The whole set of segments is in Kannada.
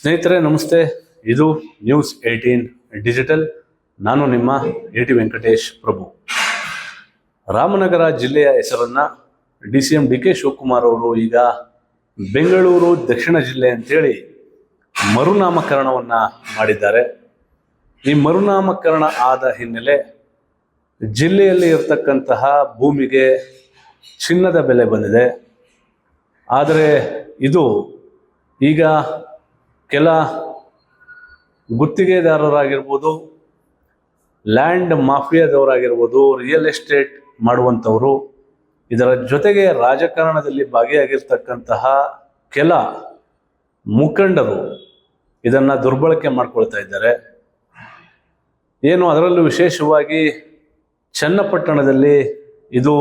ಸ್ನೇಹಿತರೆ ನಮಸ್ತೆ. ಇದು ನ್ಯೂಸ್ 18 ಡಿಜಿಟಲ್. ನಾನು ನಿಮ್ಮ ವೆಂಕಟೇಶ್ ಪ್ರಭು. ರಾಮನಗರ ಜಿಲ್ಲೆಯ ಹೆಸರನ್ನ DCM DK ಶಿವಕುಮಾರ್ ಅವರು ಈಗ ಬೆಂಗಳೂರು ದಕ್ಷಿಣ ಜಿಲ್ಲೆ ಅಂತೇಳಿ ಮರುನಾಮಕರಣವನ್ನ ಮಾಡಿದ್ದಾರೆ. ಈ ಮರುನಾಮಕರಣ ಆದ ಹಿನ್ನೆಲೆ ಜಿಲ್ಲೆಯಲ್ಲಿ ಇರತಕ್ಕಂತಹ ಭೂಮಿಗೆ ಚಿನ್ನದ ಬೆಲೆ ಬಂದಿದೆ. ಆದರೆ ಇದು ಈಗ ಕೆಲ ಗುತ್ತಿಗೆದಾರರಾಗಿರ್ಬೋದು, ಲ್ಯಾಂಡ್ ಮಾಫಿಯಾದವರಾಗಿರ್ಬೋದು, ರಿಯಲ್ ಎಸ್ಟೇಟ್ ಮಾಡುವಂಥವರು, ಇದರ ಜೊತೆಗೆ ರಾಜಕಾರಣದಲ್ಲಿ ಭಾಗಿಯಾಗಿರ್ತಕ್ಕಂತಹ ಕೆಲ ಮುಖಂಡರು ಇದನ್ನು ದುರ್ಬಳಕೆ ಮಾಡ್ಕೊಳ್ತಾ ಇದ್ದಾರೆ. ಏನು ಅದರಲ್ಲೂ ವಿಶೇಷವಾಗಿ ಚನ್ನಪಟ್ಟಣದಲ್ಲಿ ಇದು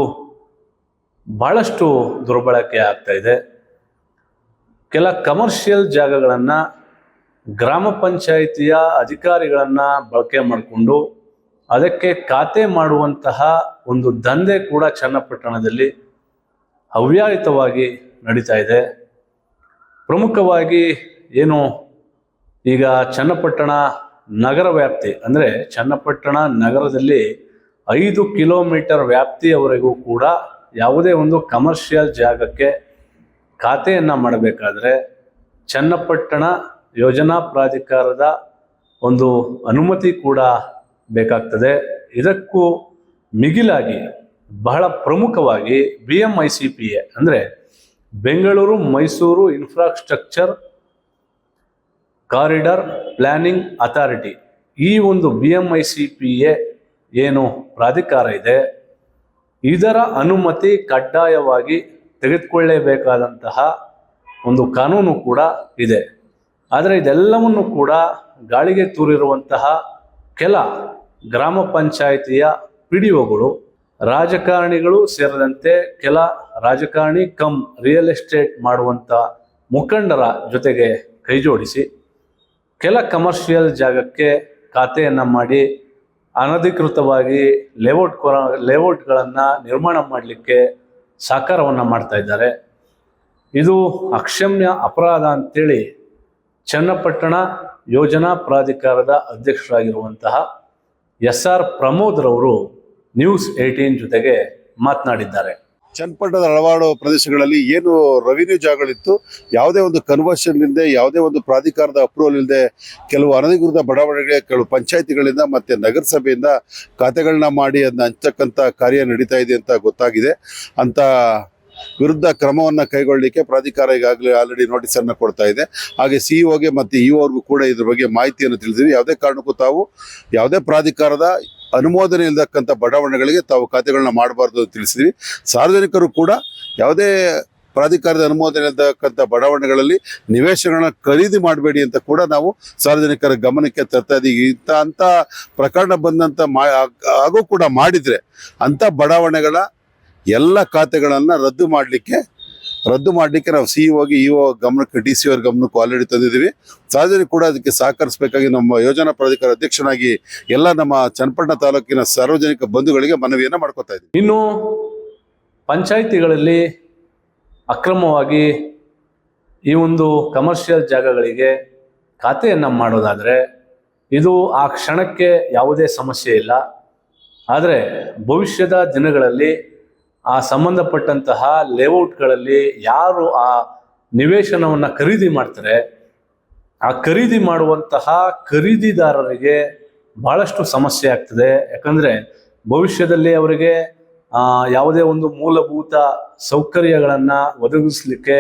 ಬಹಳಷ್ಟು ದುರ್ಬಳಕೆ ಆಗ್ತಾ ಇದೆ. ಕೆಲ ಕಮರ್ಷಿಯಲ್ ಜಾಗಗಳನ್ನು ಗ್ರಾಮ ಪಂಚಾಯಿತಿಯ ಅಧಿಕಾರಿಗಳನ್ನು ಬಳಕೆ ಮಾಡಿಕೊಂಡು ಅದಕ್ಕೆ ಖಾತೆ ಮಾಡುವಂತಹ ಒಂದು ದಂಧೆ ಕೂಡ ಚನ್ನಪಟ್ಟಣದಲ್ಲಿ ಹವ್ಯಾಹಿತವಾಗಿ ನಡೀತಾ ಇದೆ. ಪ್ರಮುಖವಾಗಿ ಏನು ಈಗ ಚನ್ನಪಟ್ಟಣ ನಗರ ವ್ಯಾಪ್ತಿ ಅಂದರೆ ಚನ್ನಪಟ್ಟಣ ನಗರದಲ್ಲಿ 5 ಕಿಲೋಮೀಟರ್ ವ್ಯಾಪ್ತಿಯವರೆಗೂ ಕೂಡ ಯಾವುದೇ ಒಂದು ಕಮರ್ಷಿಯಲ್ ಜಾಗಕ್ಕೆ ಖಾತೆಯನ್ನು ಮಾಡಬೇಕಾದ್ರೆ ಚನ್ನಪಟ್ಟಣ ಯೋಜನಾ ಪ್ರಾಧಿಕಾರದ ಒಂದು ಅನುಮತಿ ಕೂಡ ಬೇಕಾಗ್ತದೆ. ಇದಕ್ಕೂ ಮಿಗಿಲಾಗಿ ಬಹಳ ಪ್ರಮುಖವಾಗಿ BMICPA ಅಂದರೆ Bengaluru Mysuru infrastructure corridor planning authority, ಈ ಒಂದು BMICPA ಏನು ಪ್ರಾಧಿಕಾರ ಇದೆ ಇದರ ಅನುಮತಿ ಕಡ್ಡಾಯವಾಗಿ ತೆಗೆದುಕೊಳ್ಳಲೇಬೇಕಾದಂತಹ ಒಂದು ಕಾನೂನು ಕೂಡ ಇದೆ. ಆದರೆ ಇದೆಲ್ಲವನ್ನು ಕೂಡ ಗಾಳಿಗೆ ತೂರಿರುವಂತಹ ಕೆಲ ಗ್ರಾಮ ಪಂಚಾಯಿತಿಯ PDOಗಳು, ರಾಜಕಾರಣಿಗಳು ಸೇರಿದಂತೆ ಕೆಲ ರಾಜಕಾರಣಿ ಕಮ್ ರಿಯಲ್ ಎಸ್ಟೇಟ್ ಮಾಡುವಂಥ ಮುಖಂಡರ ಜೊತೆಗೆ ಕೈಜೋಡಿಸಿ ಕೆಲ ಕಮರ್ಷಿಯಲ್ ಜಾಗಕ್ಕೆ ಖಾತೆಯನ್ನು ಮಾಡಿ ಅನಧಿಕೃತವಾಗಿ ಲೇಔಟ್ಗಳನ್ನು ನಿರ್ಮಾಣ ಮಾಡಲಿಕ್ಕೆ ಸಾಕಾರವನ್ನು ಮಾಡ್ತಾ ಇದ್ದಾರೆ. ಇದು ಅಕ್ಷಮ್ಯ ಅಪರಾಧ ಅಂತೇಳಿ ಚನ್ನಪಟ್ಟಣ ಯೋಜನಾ ಪ್ರಾಧಿಕಾರದ ಅಧ್ಯಕ್ಷರಾಗಿರುವಂತಹ SR ಪ್ರಮೋದ್ ರವರು ನ್ಯೂಸ್ 18 ಜೊತೆಗೆ ಮಾತನಾಡಿದ್ದಾರೆ. ಚನ್ನಪಟ್ಟಣದ ಹಲವಾರು ಪ್ರದೇಶಗಳಲ್ಲಿ ಏನು ರೆವಿನ್ಯೂ ಜಾಗಗಳಿತ್ತು, ಯಾವುದೇ ಒಂದು ಕನ್ವರ್ಷನ್ ಇಲ್ಲದೆ, ಯಾವುದೇ ಒಂದು ಪ್ರಾಧಿಕಾರದ ಅಪ್ರೂವಲ್ ಇಲ್ಲದೆ ಕೆಲವು ಅನಧಿಕೃತ ಬಡಾವಣೆಗೆ ಕೆಲವು ಪಂಚಾಯತಿಗಳಿಂದ ಮತ್ತು ನಗರಸಭೆಯಿಂದ ಖಾತೆಗಳನ್ನ ಮಾಡಿ ಅದನ್ನ ಹಂಚತಕ್ಕಂಥ ಕಾರ್ಯ ನಡೀತಾ ಇದೆ ಅಂತ ಗೊತ್ತಾಗಿದೆ. ಅಂತ ವಿರುದ್ಧ ಕ್ರಮವನ್ನು ಕೈಗೊಳ್ಳಲಿಕ್ಕೆ ಪ್ರಾಧಿಕಾರ ಈಗಾಗಲೇ ಆಲ್ರೆಡಿ ನೋಟಿಸನ್ನು ಕೊಡ್ತಾ ಇದೆ. ಹಾಗೆ CEOಗೆ ಮತ್ತು EOರ್ಗೂ ಕೂಡ ಇದ್ರ ಬಗ್ಗೆ ಮಾಹಿತಿಯನ್ನು ತಿಳಿಸಿದ್ವಿ. ಯಾವುದೇ ಕಾರಣಕ್ಕೂ ತಾವು ಯಾವುದೇ ಪ್ರಾಧಿಕಾರದ ಅನುಮೋದನೆ ಇಲ್ಲದಕ್ಕಂಥ ಬಡಾವಣೆಗಳಿಗೆ ತಾವು ಖಾತೆಗಳನ್ನ ಮಾಡಬಾರ್ದು ಅಂತ ತಿಳಿಸಿದ್ವಿ. ಸಾರ್ವಜನಿಕರು ಕೂಡ ಯಾವುದೇ ಪ್ರಾಧಿಕಾರದ ಅನುಮೋದನೆ ಇಲ್ಲದಕ್ಕಂಥ ಬಡಾವಣೆಗಳಲ್ಲಿ ನಿವೇಶನಗಳನ್ನ ಖರೀದಿ ಮಾಡಬೇಡಿ ಅಂತ ಕೂಡ ನಾವು ಸಾರ್ವಜನಿಕರ ಗಮನಕ್ಕೆ ತರ್ತಾ ಇದ್ದೀವಿ. ಅಂಥ ಪ್ರಕರಣ ಬಂದಂಥ ಹಾಗೂ ಕೂಡ ಮಾಡಿದರೆ ಅಂಥ ಬಡಾವಣೆಗಳ ಎಲ್ಲ ಖಾತೆಗಳನ್ನು ರದ್ದು ಮಾಡಲಿಕ್ಕೆ ನಾವು CEOಗೆ EO ಗಮನಕ್ಕೆ DC ಅವ್ರ ಗಮನಕ್ಕೂ ಆಲ್ರೆಡಿ ತಂದಿದ್ದೀವಿ. ಸಾರ್ವಜನಿಕರು ಕೂಡ ಅದಕ್ಕೆ ಸಹಕರಿಸಬೇಕಾಗಿ ನಮ್ಮ ಯೋಜನಾ ಪ್ರಾಧಿಕಾರ ಅಧ್ಯಕ್ಷನಾಗಿ ಎಲ್ಲ ನಮ್ಮ ಚನ್ನಪಟ್ಟಣ ತಾಲೂಕಿನ ಸಾರ್ವಜನಿಕ ಬಂಧುಗಳಿಗೆ ಮನವಿಯನ್ನು ಮಾಡ್ಕೊತಾ ಇದ್ದೀವಿ. ಇನ್ನು ಪಂಚಾಯಿತಿಗಳಲ್ಲಿ ಅಕ್ರಮವಾಗಿ ಈ ಒಂದು ಕಮರ್ಷಿಯಲ್ ಜಾಗಗಳಿಗೆ ಖಾತೆಯನ್ನು ಮಾಡೋದಾದರೆ ಇದು ಆ ಕ್ಷಣಕ್ಕೆ ಯಾವುದೇ ಸಮಸ್ಯೆ ಇಲ್ಲ. ಆದರೆ ಭವಿಷ್ಯದ ದಿನಗಳಲ್ಲಿ ಆ ಸಂಬಂಧಪಟ್ಟಂತಹ ಲೇಔಟ್ಗಳಲ್ಲಿ ಯಾರು ಆ ನಿವೇಶನವನ್ನು ಖರೀದಿ ಮಾಡ್ತಾರೆ, ಆ ಖರೀದಿ ಮಾಡುವಂತಹ ಖರೀದಿದಾರರಿಗೆ ಬಹಳಷ್ಟು ಸಮಸ್ಯೆ ಆಗ್ತದೆ. ಯಾಕಂದರೆ ಭವಿಷ್ಯದಲ್ಲಿ ಅವರಿಗೆ ಯಾವುದೇ ಒಂದು ಮೂಲಭೂತ ಸೌಕರ್ಯಗಳನ್ನು ಒದಗಿಸಲಿಕ್ಕೆ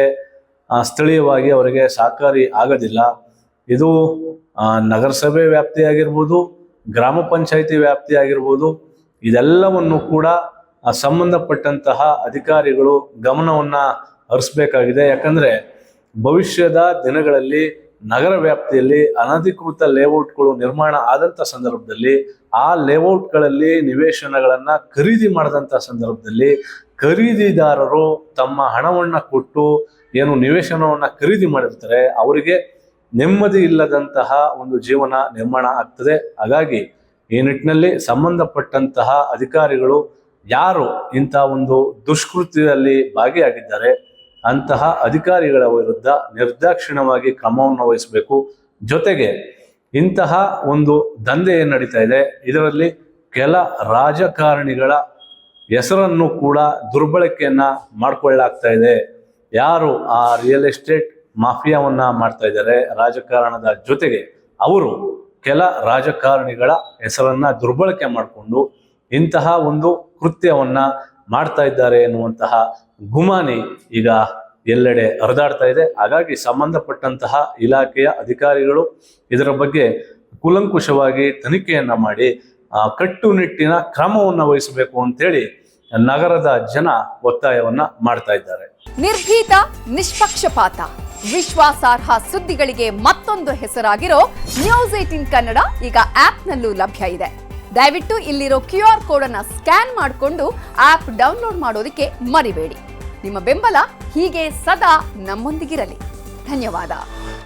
ಸ್ಥಳೀಯವಾಗಿ ಅವರಿಗೆ ಸಹಕಾರಿ ಆಗೋದಿಲ್ಲ. ಇದು ನಗರಸಭೆ ವ್ಯಾಪ್ತಿ ಆಗಿರ್ಬೋದು, ಗ್ರಾಮ ಪಂಚಾಯಿತಿ ವ್ಯಾಪ್ತಿ ಆಗಿರ್ಬೋದು, ಇದೆಲ್ಲವನ್ನು ಕೂಡ ಸಂಬಂಧಪಟ್ಟಂತಹ ಅಧಿಕಾರಿಗಳು ಗಮನವನ್ನು ಹರಿಸಬೇಕಾಗಿದೆ. ಯಾಕಂದರೆ ಭವಿಷ್ಯದ ದಿನಗಳಲ್ಲಿ ನಗರ ವ್ಯಾಪ್ತಿಯಲ್ಲಿ ಅನಧಿಕೃತ ಲೇಔಟ್ಗಳು ನಿರ್ಮಾಣ ಆದಂಥ ಸಂದರ್ಭದಲ್ಲಿ ಆ ಲೇಔಟ್ಗಳಲ್ಲಿ ನಿವೇಶನಗಳನ್ನು ಖರೀದಿ ಮಾಡಿದಂಥ ಸಂದರ್ಭದಲ್ಲಿ ಖರೀದಿದಾರರು ತಮ್ಮ ಹಣವನ್ನು ಕೊಟ್ಟು ಏನು ನಿವೇಶನವನ್ನು ಖರೀದಿ ಮಾಡಿರ್ತಾರೆ ಅವರಿಗೆ ನೆಮ್ಮದಿ ಇಲ್ಲದಂತಹ ಒಂದು ಜೀವನ ನಿರ್ಮಾಣ ಆಗ್ತದೆ. ಹಾಗಾಗಿ ಈ ನಿಟ್ಟಿನಲ್ಲಿ ಸಂಬಂಧಪಟ್ಟಂತಹ ಅಧಿಕಾರಿಗಳು ಯಾರು ಇಂಥ ಒಂದು ದುಷ್ಕೃತ್ಯದಲ್ಲಿ ಭಾಗಿಯಾಗಿದ್ದಾರೆ ಅಂತಹ ಅಧಿಕಾರಿಗಳ ವಿರುದ್ಧ ನಿರ್ದಾಕ್ಷಿಣ್ಯವಾಗಿ ಕ್ರಮವನ್ನು ವಹಿಸಬೇಕು. ಜೊತೆಗೆ ಇಂತಹ ಒಂದು ದಂಧೆ ಏನು ನಡೀತಾ ಇದೆ, ಇದರಲ್ಲಿ ಕೆಲ ರಾಜಕಾರಣಿಗಳ ಹೆಸರನ್ನು ಕೂಡ ದುರ್ಬಳಕೆಯನ್ನ ಮಾಡ್ಕೊಳ್ಳಾಗ್ತಾ ಇದೆ. ಯಾರು ಆ ರಿಯಲ್ ಎಸ್ಟೇಟ್ ಮಾಫಿಯಾವನ್ನ ಮಾಡ್ತಾ ಇದ್ದಾರೆ ರಾಜಕಾರಣದ ಜೊತೆಗೆ, ಅವರು ಕೆಲ ರಾಜಕಾರಣಿಗಳ ಹೆಸರನ್ನ ದುರ್ಬಳಕೆ ಮಾಡಿಕೊಂಡು ಇಂತಹ ಒಂದು ಕೃತ್ಯವನ್ನ ಮಾಡ್ತಾ ಇದ್ದಾರೆ ಎನ್ನುವಂತಹ ಗುಮಾನಿ ಈಗ ಎಲ್ಲೆಡೆ ಹರಿದಾಡ್ತಾ ಇದೆ. ಹಾಗಾಗಿ ಸಂಬಂಧಪಟ್ಟಂತಹ ಇಲಾಖೆಯ ಅಧಿಕಾರಿಗಳು ಇದರ ಬಗ್ಗೆ ಕೂಲಂಕುಷವಾಗಿ ತನಿಖೆಯನ್ನ ಮಾಡಿ ಕಟ್ಟುನಿಟ್ಟಿನ ಕ್ರಮವನ್ನು ವಹಿಸಬೇಕು ಅಂತೇಳಿ ನಗರದ ಜನ ಒತ್ತಾಯವನ್ನ ಮಾಡ್ತಾ ಇದ್ದಾರೆ. ನಿರ್ಭೀತ, ನಿಷ್ಪಕ್ಷಪಾತ, ವಿಶ್ವಾಸಾರ್ಹ ಸುದ್ದಿಗಳಿಗೆ ಮತ್ತೊಂದು ಹೆಸರಾಗಿರೋ ನ್ಯೂಸ್ 18 ಕನ್ನಡ ಈಗ ಆಪ್ನಲ್ಲೂ ಲಭ್ಯ ಇದೆ. ದಯವಿಟ್ಟು ಇಲ್ಲಿರೋ QR ಕೋಡ್ ಅನ್ನ ಸ್ಕ್ಯಾನ್ ಮಾಡಿಕೊಂಡು ಆಪ್ ಡೌನ್ಲೋಡ್ ಮಾಡೋದಕ್ಕೆ ಮರಿಬೇಡಿ. ನಿಮ್ಮ ಬೆಂಬಲ ಹೀಗೆ ಸದಾ ನಮ್ಮೊಂದಿಗಿರಲಿ. ಧನ್ಯವಾದ.